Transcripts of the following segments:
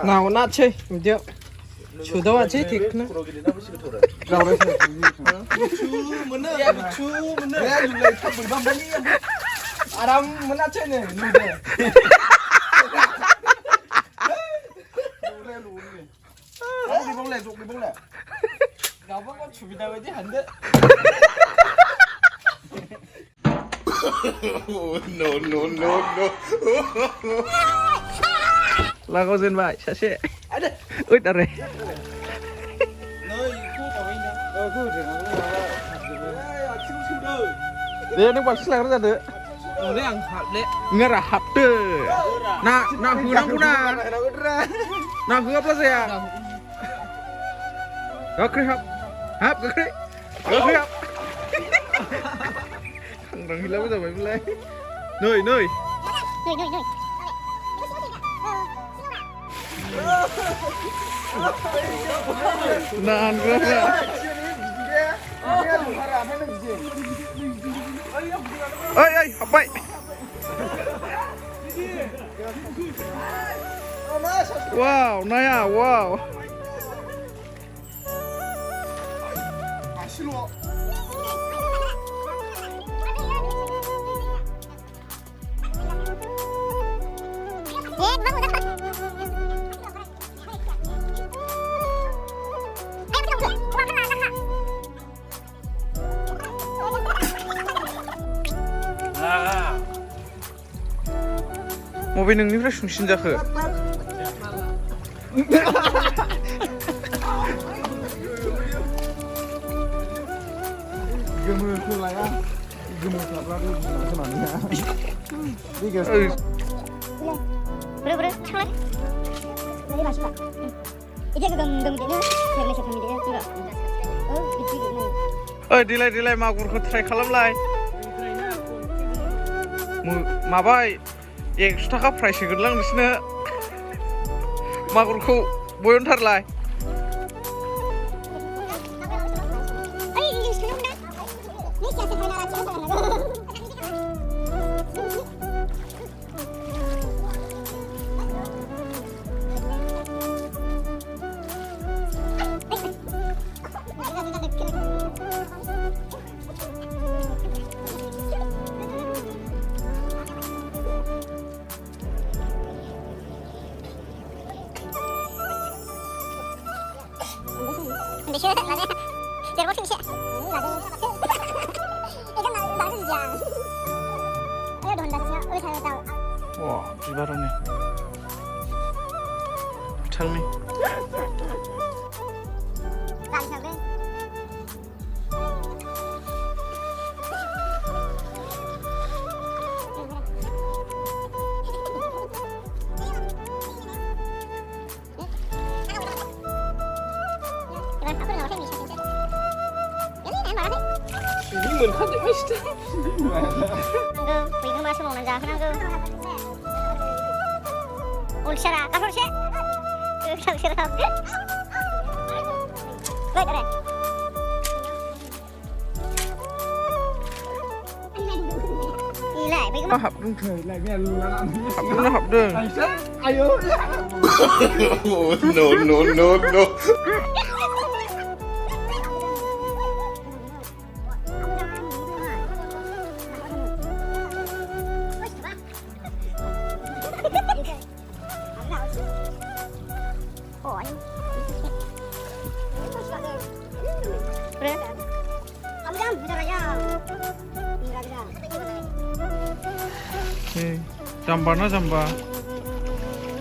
nào nát chơi mình tiêu chủ đâu à chết thịt nữa đâu đấy chú muốn nữa chú muốn nữa dùng này thằng bự băm đấy Adam muốn nát chơi này lùi đây đi bông lẹ dụng đi bông lẹ nào vẫn có chủ bị đâu đấy hẳn đấy no no no no là có dân vậy sẽ ơi đã rồi đây nó bật sang ra được nghe là hấp từ na na hư năng cũng na hư apa sih ya gak kiri hấp gak kiri hấp thằng hilang bây giờ phải lên nơi naan quá ơi học vậy wow này à wow Mau bingung nih fresh mungkin jahe. Gemuk lah ya, gemuk lah tu sebenarnya. Tiga. Bro, cakap. Nanti masuk pak. Ini gem dia, saya mesti kami dia tu lah. Oh, gitu. Delay, mak urut try kalam lay. Mabai. 100 थाखा प्राइस होगोनलां नोंसोरनो मागुरखौ बयनथारलाय Wah, bibaran nih. Tell me. Mình không thể biết. Vì cái masuk mau menjauh nak ke? Ulsara, kasar sih? Ulsara. Baik ada. Lại với cái học đường thời lại nghe học đường. Ayo. No. Jamba na jamba.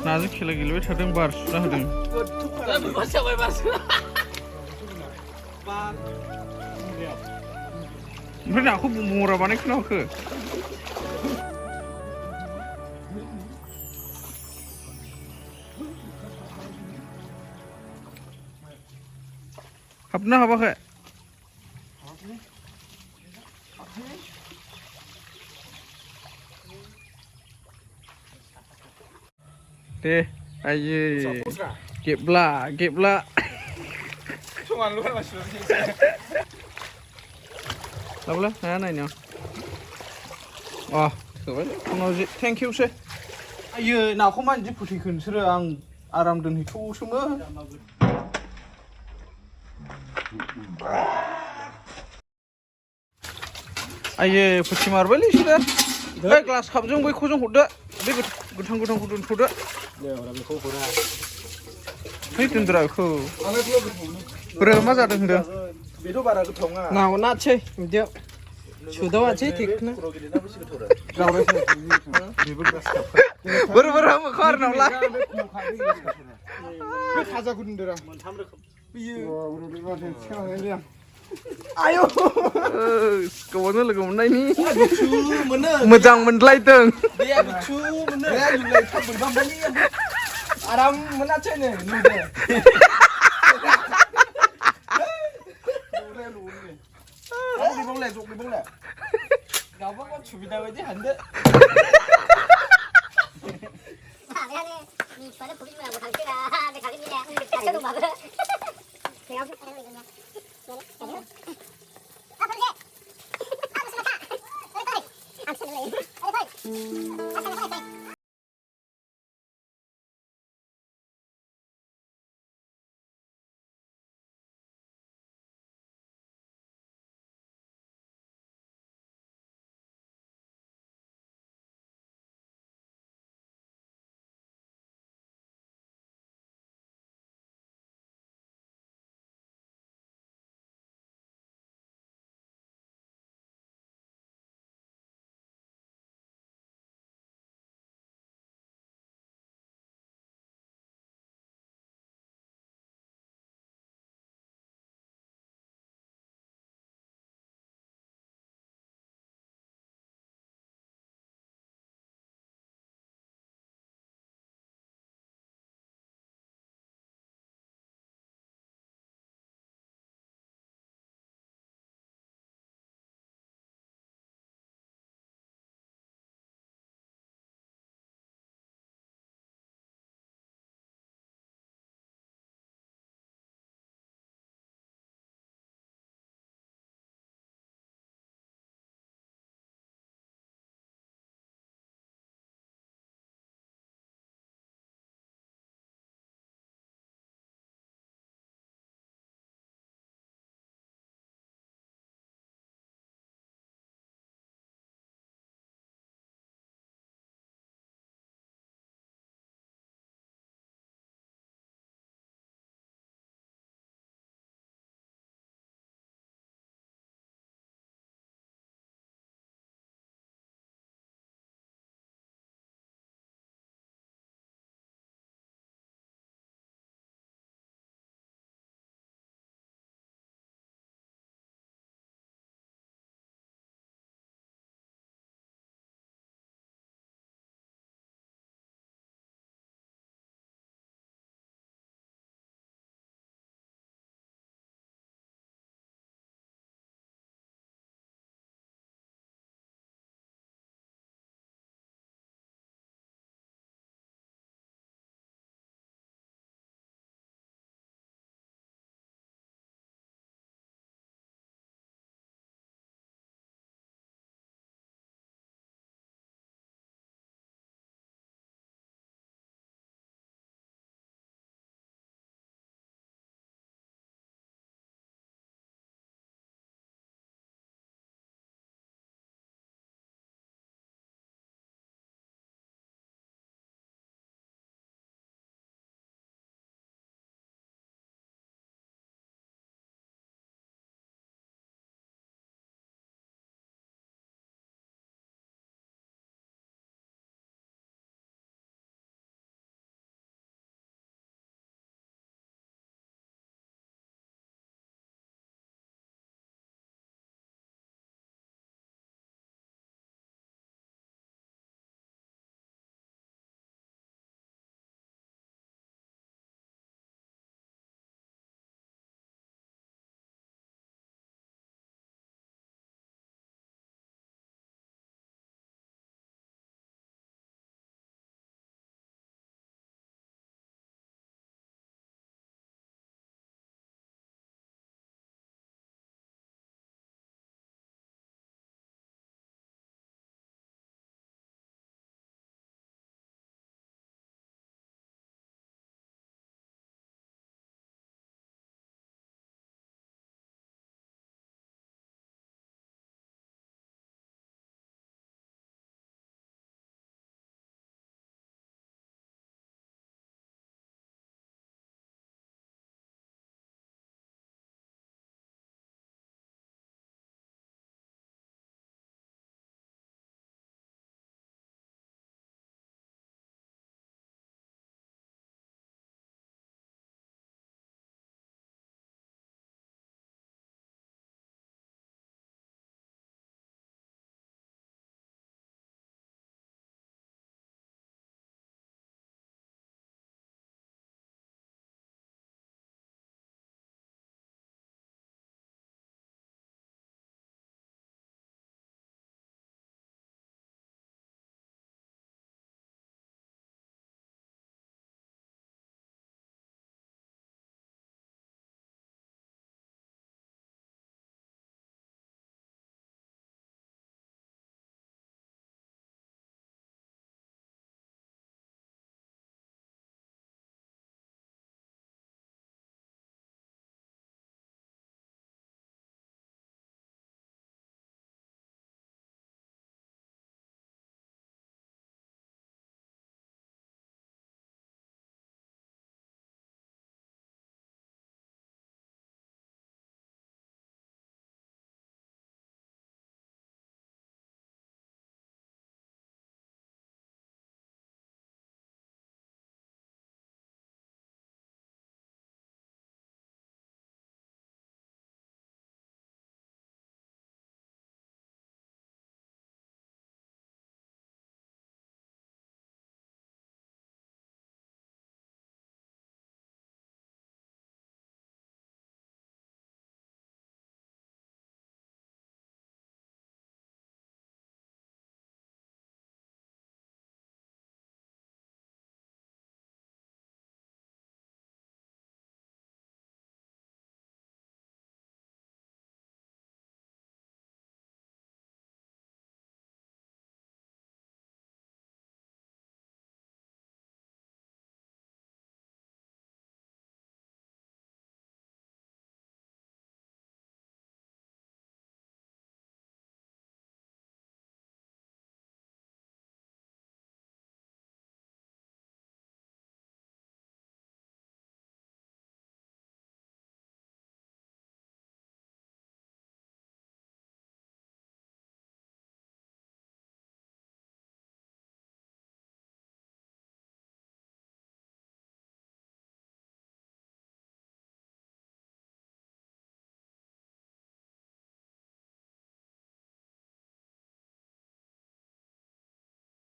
Nazik khela gilwe thadeng bar sura hadeng. Oमफ्राय नाखौ मरा बानायखोना होखो? हाबना हाबाखै? Deh, ayo. Gebla. Cuma lu kan masih Lalu lah, này nhở. Thank you sih. Ayo, nào không ăn gì phụ thì khẩn sửa Aram dan itu semua. Aye, puci marbeli sudah. Baik, kelas kapjong baik kujong kuda. Baik, gudang kuda. Ya, orang beku kurang. Hei, tendera aku. Berapa jadi hendak? Bedo bara goथावङा Nah, nak ceh, dia. Sudah aja tikna. खर' गिदिरना बेसे गोथाव Berapa kar nolak? बे थाजा गुदुंदोरा मोनथाम रोखोम बियो उरुदि माथो सिखांनाय Ayo. Kawan lagi mana ini? बिछु मोनो Mejang mendelaitung. बेया बिछु mono Ya, juga tak berbambali. Aram mana ceh ni? Nude. Di bong le juk di bong le Gak apa kok cumi dah aja hande. 니 저는 보기 좀 하고 당신아 내 가겠냐 저도 막으 내가 무슨 사람이 있냐 아 그러지 아 무슨 말이야 아 무슨 말이야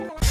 Thank you.